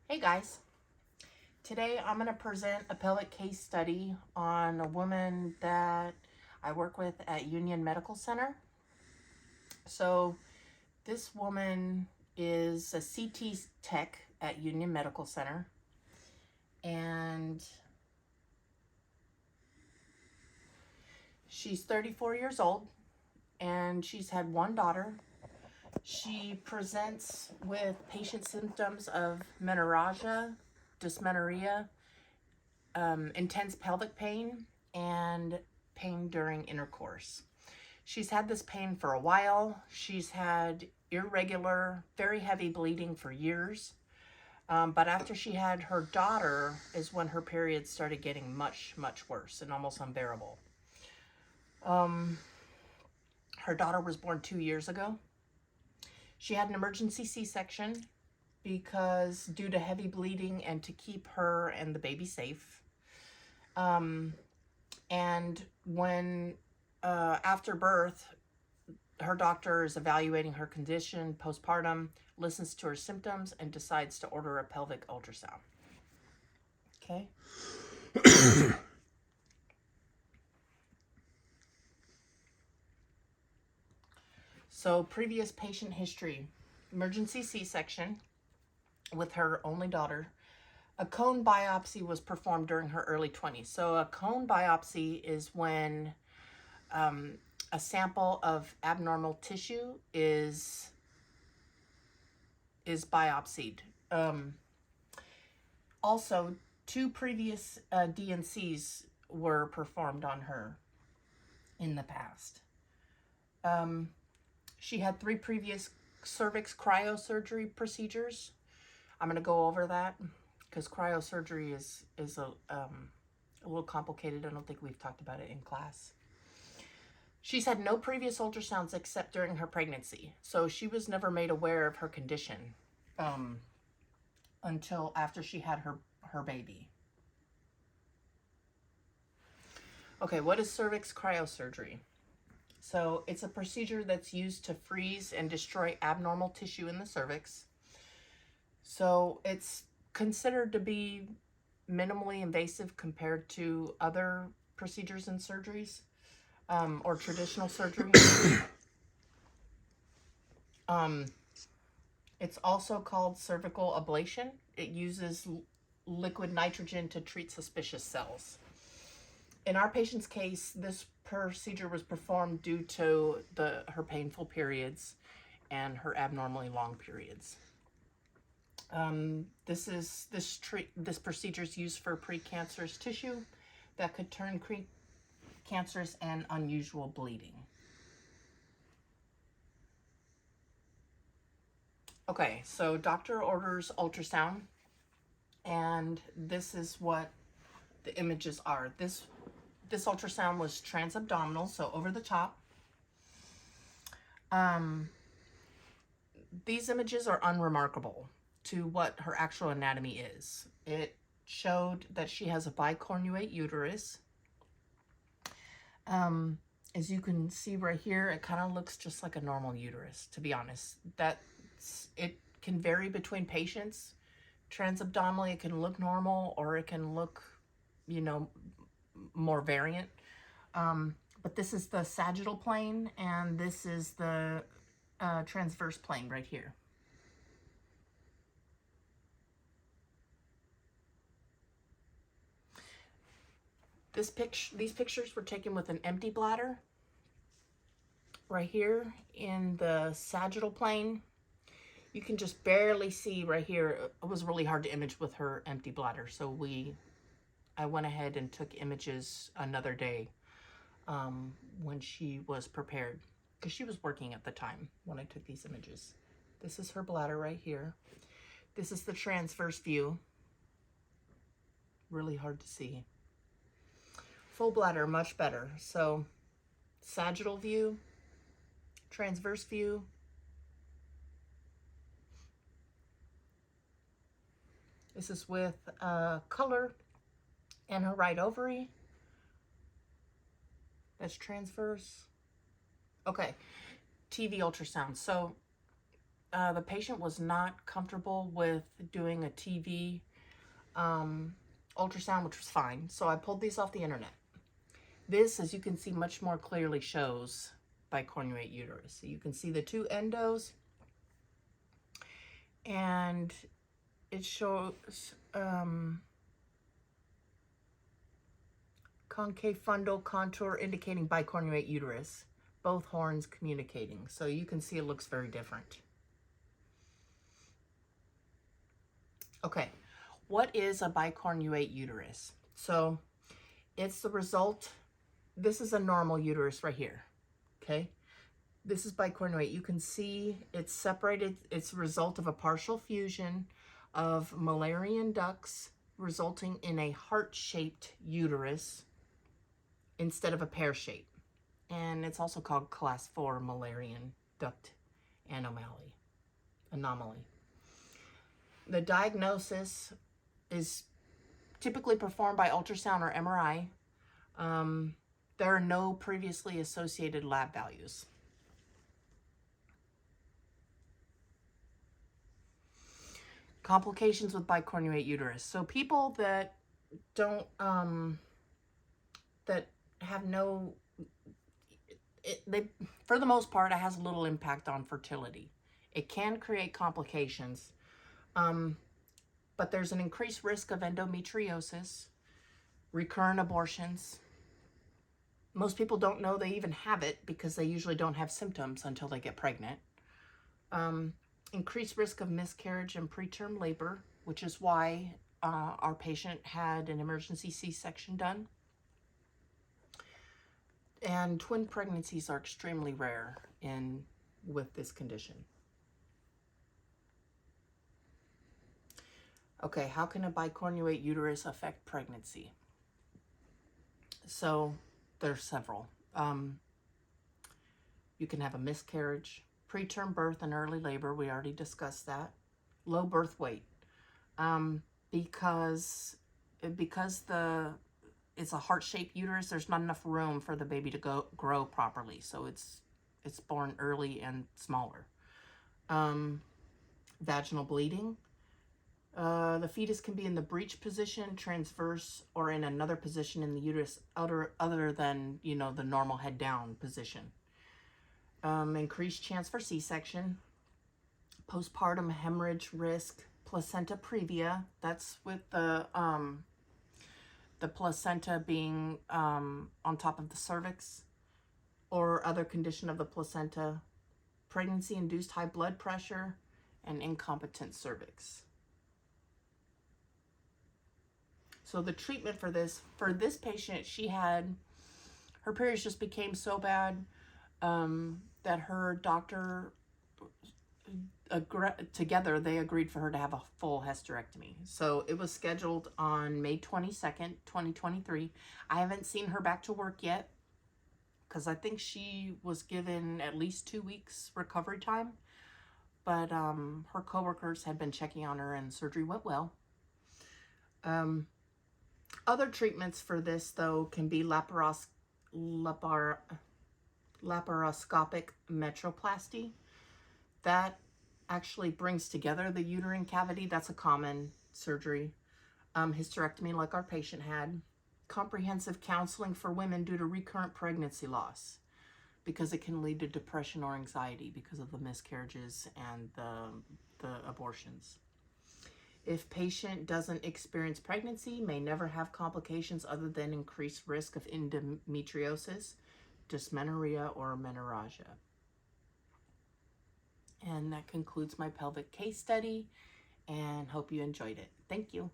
Hey guys, today I'm going to present a pelvic case study on a woman that I work with at Union Medical Center. So this woman is a CT tech at Union Medical Center, and she's 34 years old and she's had one daughter. She presents with patient symptoms of menorrhagia, dysmenorrhea, intense pelvic pain, and pain during intercourse. She's had this pain for a while. She's had irregular, very heavy bleeding for years. But after she had her daughter is when her periods started getting much, much worse and almost unbearable. Her daughter was born 2 years ago. She had an emergency C-section because due to heavy bleeding and to keep her and the baby safe. And when after birth, her doctor is evaluating her condition postpartum, listens to her symptoms, and decides to order a pelvic ultrasound. Okay. So previous patient history: emergency C-section with her only daughter. A cone biopsy was performed during her early 20s. So a cone biopsy is when a sample of abnormal tissue is biopsied. Also, 2 previous DNCs were performed on her in the past. She had 3 previous cervix cryosurgery procedures. I'm going to go over that because cryosurgery is a little complicated. I don't think we've talked about it in class. She's had no previous ultrasounds except during her pregnancy, so she was never made aware of her condition until after she had her baby. Okay, what is cervix cryosurgery? So it's a procedure that's used to freeze and destroy abnormal tissue in the cervix. So it's considered to be minimally invasive compared to other procedures and surgeries, or traditional surgery. It's also called cervical ablation. It uses liquid nitrogen to treat suspicious cells. In our patient's case, this procedure was performed due to her painful periods and her abnormally long periods. This procedure is used for precancerous tissue that could turn cancerous and unusual bleeding. Okay, so doctor orders ultrasound, and this is what the images are. This ultrasound was transabdominal, so over the top. These images are unremarkable to what her actual anatomy is. It showed that she has a bicornuate uterus. As you can see right here, it kind of looks just like a normal uterus, to be honest. It can vary between patients. Transabdominally, it can look normal, or it can look, more variant. But this is the sagittal plane, and this is the transverse plane right here. These pictures were taken with an empty bladder right here in the sagittal plane. You can just barely see right here. It was really hard to image with her empty bladder, so I went ahead and took images another day when she was prepared, because she was working at the time when I took these images. This is her bladder right here. This is the transverse view. Really hard to see. Full bladder, much better. So sagittal view, transverse view. This is with color and her right ovary. That's transverse. Okay, TV ultrasound. So the patient was not comfortable with doing a TV ultrasound, which was fine. So I pulled these off the internet. This, as you can see, much more clearly shows bicornuate uterus. So you can see the two endos, and it shows concave fundal contour indicating bicornuate uterus, both horns communicating. So you can see it looks very different. Okay, what is a bicornuate uterus? So it's the result, this is a normal uterus right here, okay? This is bicornuate. You can see it's separated. It's a result of a partial fusion of Müllerian ducts resulting in a heart-shaped uterus instead of a pear shape. And it's also called class 4 Müllerian duct anomaly. The diagnosis is typically performed by ultrasound or MRI. There are no previously associated lab values. Complications with bicornuate uterus. So people that don't, that have no, for the most part, it has little impact on fertility. It can create complications, but there's an increased risk of endometriosis, recurrent abortions. Most people don't know they even have it because they usually don't have symptoms until they get pregnant. Increased risk of miscarriage and preterm labor, which is why our patient had an emergency C-section done. And twin pregnancies are extremely rare with this condition. Okay, how can a bicornuate uterus affect pregnancy? So there's several. You can have a miscarriage, preterm birth and early labor. We already discussed that. Low birth weight. Because it's a heart-shaped uterus, there's not enough room for the baby to grow properly. So it's born early and smaller. Vaginal bleeding. The fetus can be in the breech position, transverse, or in another position in the uterus other than, the normal head down position. Increased chance for C-section. Postpartum hemorrhage risk. Placenta previa. That's with the placenta being on top of the cervix or other condition of the placenta. Pregnancy-induced high blood pressure and incompetent cervix. So the treatment for this patient, her periods just became so bad that her doctor, together, they agreed for her to have a full hysterectomy. So it was scheduled on May 22nd, 2023. I haven't seen her back to work yet because I think she was given at least 2 weeks recovery time. But her coworkers had been checking on her and surgery went well. Other treatments for this, though, can be laparoscopic metroplasty. That actually brings together the uterine cavity. That's a common surgery. Hysterectomy, like our patient had. Comprehensive counseling for women due to recurrent pregnancy loss, because it can lead to depression or anxiety because of the miscarriages and the abortions. If patient doesn't experience pregnancy, may never have complications other than increased risk of endometriosis, dysmenorrhea, or menorrhagia. And that concludes my pelvic case study, and hope you enjoyed it. Thank you.